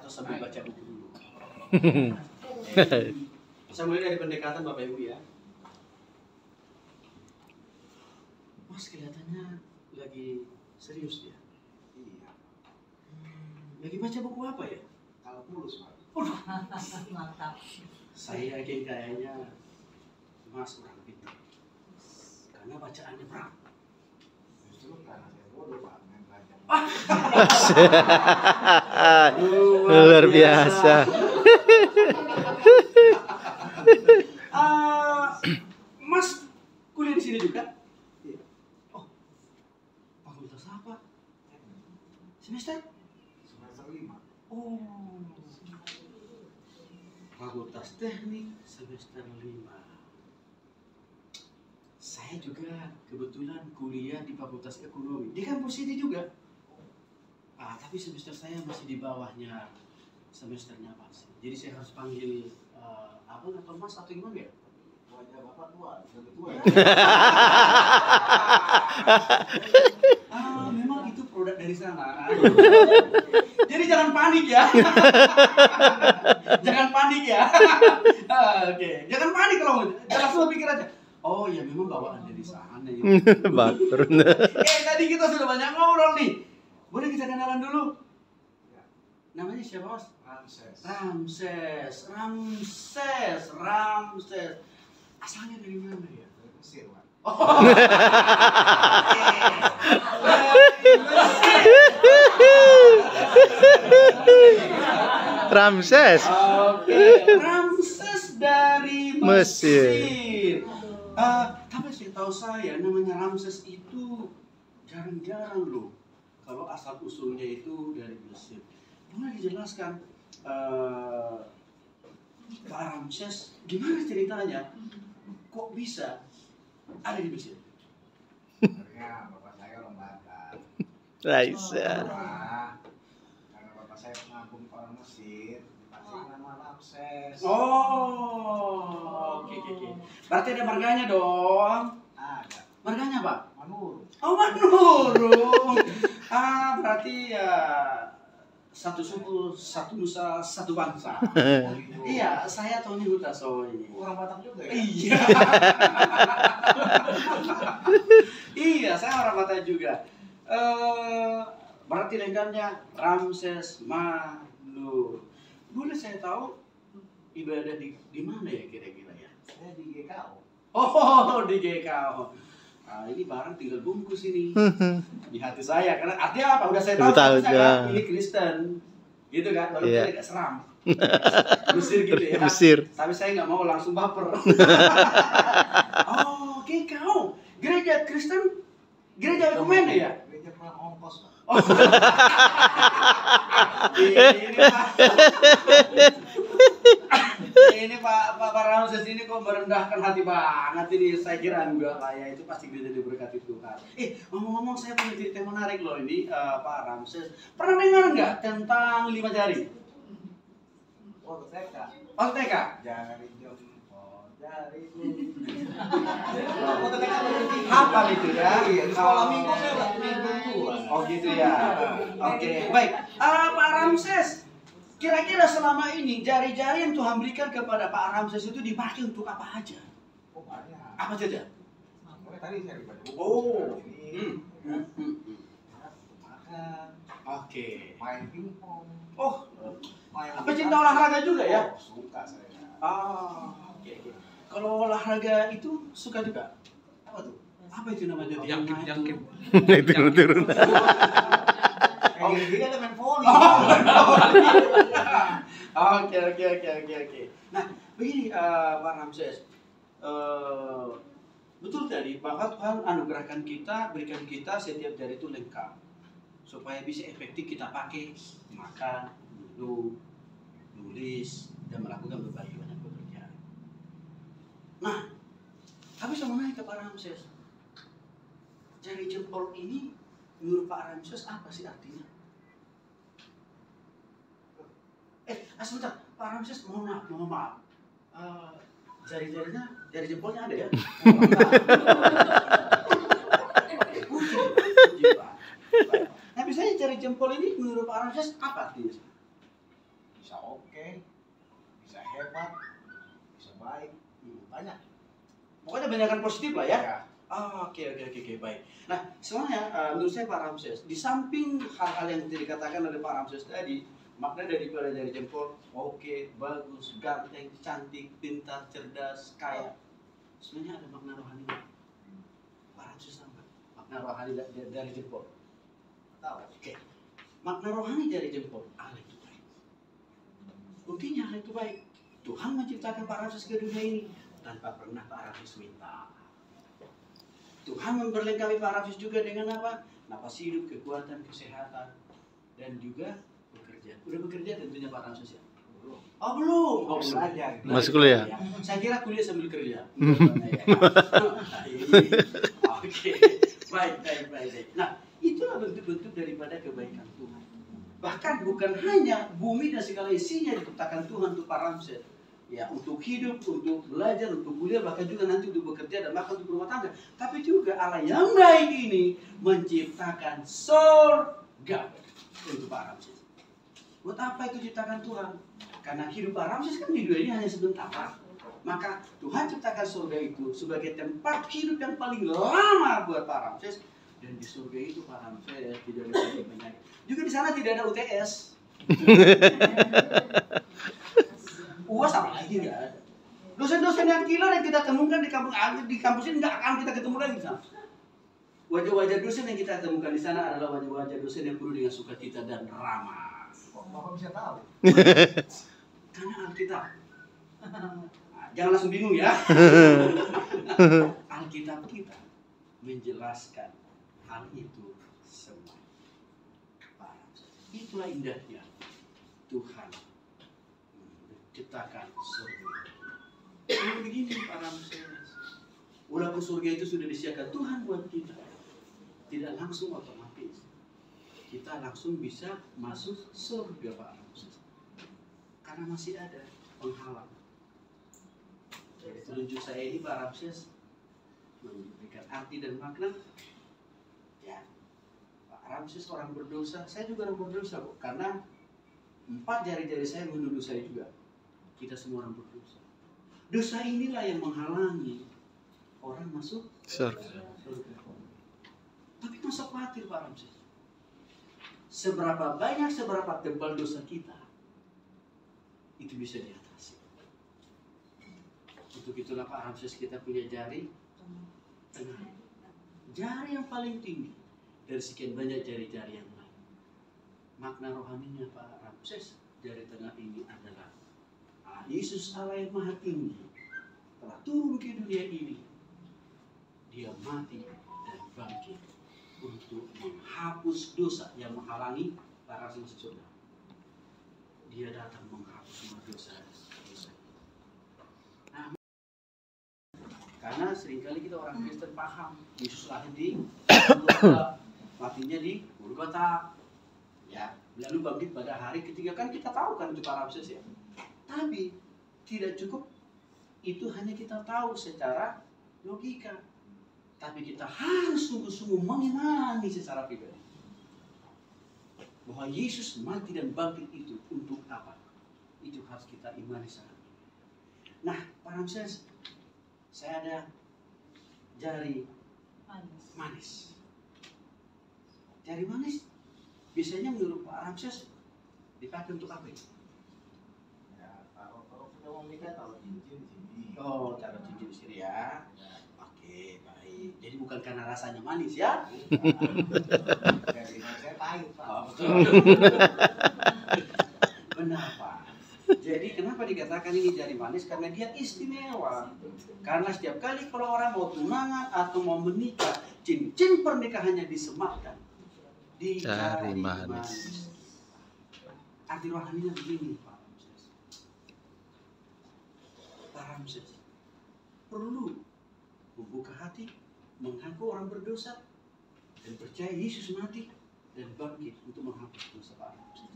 atau sambil baca buku dulu? Saya mulai dari pendekatan Bapak Ibu ya. Mas kelihatannya lagi serius dia. Iya. Lagi baca buku apa ya? Kalkulus, Pak. Mantap. Saya yakin kayaknya Mas orang pintar. Karena bacaannya berat. Justru karena saya bodoh, Pak, main belajar. Luar biasa. Mas kuliah di sini juga? Iya. Oh, fakultas apa? Semester? Semester 5. Oh, fakultas teknik semester 5. Saya juga kebetulan kuliah di fakultas ekonomi di kampus ini juga. Tapi semester saya masih di bawahnya semesternya Mas. Jadi saya harus panggil apa atau Mas atau gimana ya? Wajah Bapak tua, lebih tua. Memang itu produk dari sana. Jadi jangan panik ya. Jangan panik ya. Oke, jangan panik kalau langsung pikir aja. Oh ya memang bawaan dari sana ya. Batur. Tadi kita sudah banyak ngobrol nih. Boleh kita kenalan dulu? Ya. Namanya siapa Mas? Ramses. Ramses. Asalnya dari mana ya? Dari Mesir, Pak. Ramses. Oke, Ramses dari Mesir. Tapi setahu saya namanya Ramses itu jarang-jarang loh. Kalau asal usulnya itu dari Mesir. Boleh dijelaskan Pak Ramses gimana ceritanya? Kok bisa ada di Mesir? Sebenarnya Bapak saya orang Batak. Raisa. Karena Bapak saya pengagum orang Mesir, pasti nama Ramses. Oh, oke. Berarti ada marganya dong. Ada. Marganya Pak? Manur. Oh, Manurung. Berarti ya satu suku, satu nusa, satu bangsa. Iya, saya Tony Hutasoy. Orang Batak juga ya? Iya. Iya, saya orang Batak juga. Berarti lengkapnya Ramses Manur. Boleh saya tahu ibadah di mana ya kira-kira ya? Saya di GKO. Oh, di GKO. Ini barang tinggal bungkus ini di hati saya karena artinya apa? Udah saya tahu kan ini Kristen, gitu kan? Walaupun agak seram, Mesir gitu ya. Mesir. Tapi saya nggak mau langsung baper. Oh, GKO, gereja Kristen, gereja ekumen ya? Gereja perang ongkos, Pak. Oh. Ini Pak Ramses ini kok merendahkan hati banget ini. Saya kira enggak lah ya, itu pasti gereja diberkati Tuhan. Ngomong-ngomong saya punya cerita yang menarik loh ini Pak Ramses. Pernah dengar nggak tentang 5 jari? Oh, TK. Oh, TK? Jari jempol, jari Apa itu ya? Iya, di sekolah minggu saya waktu minggu tua. Oh gitu ya. Oke, baik. Pak Ramses, kira-kira selama ini jari-jari yang Tuhan berikan kepada Pak Ramses itu dipakai untuk apa aja? Oh, banyak. Apa saja? Pokoknya tadi saya dibaca buku. Oh. Ini. Makan. Oke. Main pingpong. Oh, Main pecinta olahraga juga ya? Oh, suka saya. Oke. Kalau olahraga itu suka juga? Apa tuh? Apa itu namanya? Jangkip. Turun. Oh, gini ada main volley. Oke. Nah, begini Pak Ramses. Betul tadi bahwa Tuhan anugerahkan kita, berikan kita setiap jari itu lengkap supaya bisa efektif kita pakai makan, minum, nulis dan melakukan berbagai banyak pekerjaan. Nah, tapi saya mau nanya ke Pak Ramses, jari jempol ini menurut Pak Ramses apa sih artinya? Sebentar, Pak Ramses mohon maaf. Jari jempolnya ada ya? Nah, biasanya jari jempol ini menurut Pak Ramses apa artinya? Pokoknya banyakkan positif lah ya. Ya. Oke, baik. Nah, sebenarnya menurut saya Pak Ramses, di samping hal-hal yang dikatakan oleh Pak Ramses tadi, makna daripada jari jempol, oke, bagus, ganteng, cantik, pintar, cerdas, kaya. Sebenarnya ada makna rohani. Pak Ramses tahu nggak? Makna rohani dari jempol. Tahu? Oke. Makna rohani dari jempol, Allah itu baik. Buktinya Allah itu baik. Tuhan menciptakan Pak Ramses ke dunia ini tanpa pernah Pak Ramses minta. Tuhan memperlengkapi Pak Ramses juga dengan apa? Napas hidup, kekuatan, kesehatan, dan juga bekerja. Udah bekerja tentunya Pak Ramses ya? Belum. Oh belum. Oh, Belajar. Masih kuliah? Ya. Saya kira kuliah sambil kerja. Oke, baik. Nah, itulah bentuk-bentuk daripada kebaikan Tuhan. Bahkan bukan hanya bumi dan segala isinya diciptakan Tuhan untuk Pak Ramses. Ya, untuk hidup, untuk belajar, untuk kuliah, bahkan juga nanti untuk bekerja dan bahkan untuk rumah tangga. Tapi juga Allah yang baik ini menciptakan surga untuk Pak Ramses. Buat apa itu ciptakan Tuhan? Karena hidup Pak Ramses kan di dunia ini hanya sebentar. Maka Tuhan ciptakan surga itu sebagai tempat hidup yang paling lama buat Pak Ramses. Dan di surga itu Pak Ramses tidak ada sakit penyakit. Juga di sana tidak ada UTS. UAS apa lagi nggak ada. Dosen-dosen yang killer yang kita temukan di kampus ini nggak akan kita ketemu lagi di sana. Wajah-wajah dosen yang kita temukan di sana adalah wajah-wajah dosen yang penuh dengan sukacita dan ramah. Kok Bapak bisa tahu? Karena Alkitab. Nah, jangan langsung bingung ya. Alkitab kita menjelaskan hal itu semua. Itulah indahnya Tuhan menciptakan surga. Begini Pak Ramses. Walaupun surga itu sudah disiapkan Tuhan buat kita, tidak langsung otomatis kita langsung bisa masuk surga Pak Ramses. Karena masih ada penghalang. Dari telunjuk saya ini Pak Ramses memberikan arti dan makna. Ya, Pak Ramses orang berdosa, saya juga orang berdosa kok. Karena 4 jari-jari saya menuduh saya juga. Kita semua orang berdosa. Dosa inilah yang menghalangi orang masuk surga. Tapi masa khawatir Pak Ramses? Seberapa banyak, seberapa tebal dosa kita, itu bisa diatasi. Untuk itulah Pak Ramses kita punya jari tengah. Jari yang paling tinggi dari sekian banyak jari-jari yang lain. Makna rohaninya Pak Ramses, jari tengah ini adalah Yesus Allah yang maha tinggi telah turun ke dunia ini. Dia mati dan bangkit untuk menghapus dosa yang menghalangi Pak Ramses masuk surga. Dia datang menghapus semua dosa. Nah, karena seringkali kita orang Kristen paham Yesus lahir di Golgota, matinya di Golgota, ya, lalu bangkit pada hari ketiga. Kan kita tahu kan itu Pak Ramses ya. Tapi tidak cukup itu hanya kita tahu secara logika, tapi kita harus sungguh-sungguh mengimani secara pribadi bahwa Yesus mati dan bangkit itu untuk apa? Itu harus kita imani secara pribadi. Nah, Pak Ramses, saya ada jari manis. Jari manis biasanya menurut Pak Ramses dipakai untuk apa ya? Kalau kita mau nikah taruh cincin di sini. Oh, taruh cincin di sini ya. Oke, baik. Jadi bukan karena rasanya manis ya? Dari saya pahit Pak. Oh, betul. Benar Pak. Jadi kenapa dikatakan ini jari manis? Karena dia istimewa. Karena setiap kali kalau orang mau tunangan atau mau menikah, cincin pernikahannya disematkan di jari manis. Arti rohaninya begini Pak Ramses. Pak Ramses perlu membuka hati, mengaku orang berdosa, dan percaya Yesus mati dan bangkit untuk menghapus dosa Pak Ramses.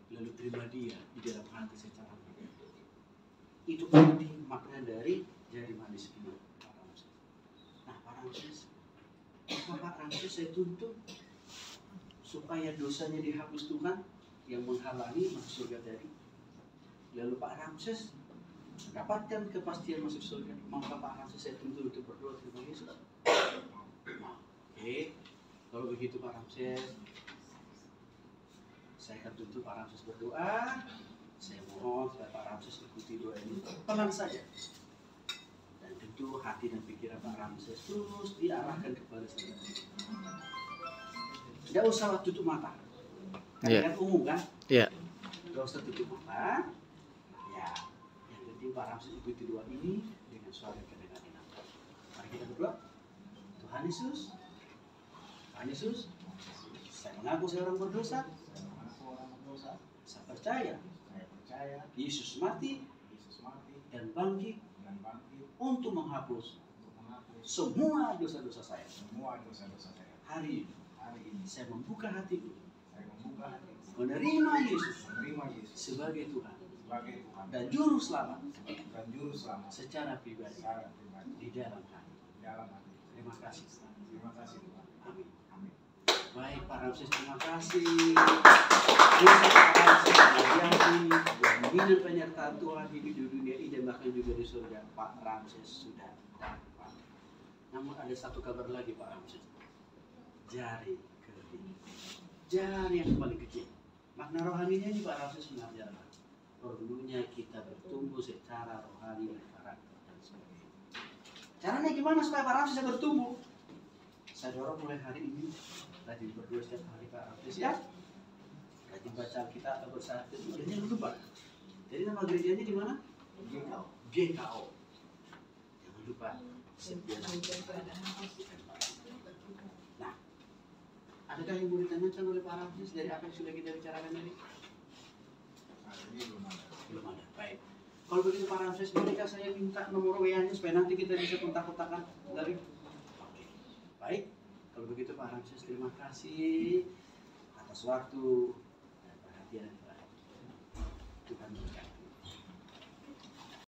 Lalu terima dia di dalam hati secara pribadi. Itu arti makna dari jari manis ini Pak Ramses. Nah Pak Ramses, Pak Ramses saya tuntut supaya dosanya dihapus Tuhan yang menghalangi masuk surga tadi. Lalu Pak Ramses Dapatkan kepastian masuk surga, maka Pak Ramses saya tuntut untuk berdoa terima Yesus. Nah, oke, kalau begitu Pak Ramses, saya akan tuntut Pak Ramses berdoa. Saya mohon supaya Pak Ramses ikuti doa ini pelan saja. Dan tentu hati dan pikiran Pak Ramses terus diarahkan kepada saya. Tidak usah tutup mata. Kalian umum kan? Iya. Tidak usah tutup mata. Ya, yang penting Pak Ramses ikuti doa ini dengan suara kedengaran. Mari kita berdoa. Tuhan Yesus, Tuhan Yesus, saya mengaku saya orang berdosa. Saya mengaku orang berdosa. Saya percaya Saya percaya Yesus mati Yesus mati dan bangkit dan bangkit untuk menghapus untuk menghapus semua dosa-dosa saya. semua dosa-dosa saya. Hari ini Hari ini saya membuka hatiku, saya membuka hati menerima Yesus menerima Yesus sebagai Tuhan sebagai Tuhan dan juru selamat dan juru selamat secara pribadi secara pribadi di dalam hati. di dalam hati. Terima kasih. Terima kasih Tuhan. Amin. Amin. Baik Pak Ramses, terima kasih. Yesus Pak Ramses Mulyadi, jaminan penyertaan Tuhan hidup di dunia ini dan bahkan juga di surga. Pak Ramses sudah dapat. Namun ada satu kabar lagi Pak Ramses. Jari kering. Jari yang paling kecil. Makna rohaninya ini Pak Ramses mengajarkan. Perlunya kita bertumbuh secara rohani dan karakter dan sebagainya. Caranya gimana supaya Pak Ramses bisa bertumbuh? Saya dorong mulai hari ini rajin berdoa setiap hari Pak Ramses ya. Rajin baca Alkitab atau bersatu. Jangan lupa. Jadi nama gerejanya di mana? GKO. GKO. Jangan lupa. Setiap Nah, adakah yang mau ditanyakan oleh Pak Ramses dari apa yang sudah kita bicarakan tadi? Nah, ini belum ada. Belum ada. Baik. Kalau begitu Pak Ramses, bolehkah saya minta nomor WA-nya supaya nanti kita bisa kontak-kontakan dari? Oke. Baik. Kalau begitu Pak Ramses, terima kasih atas waktu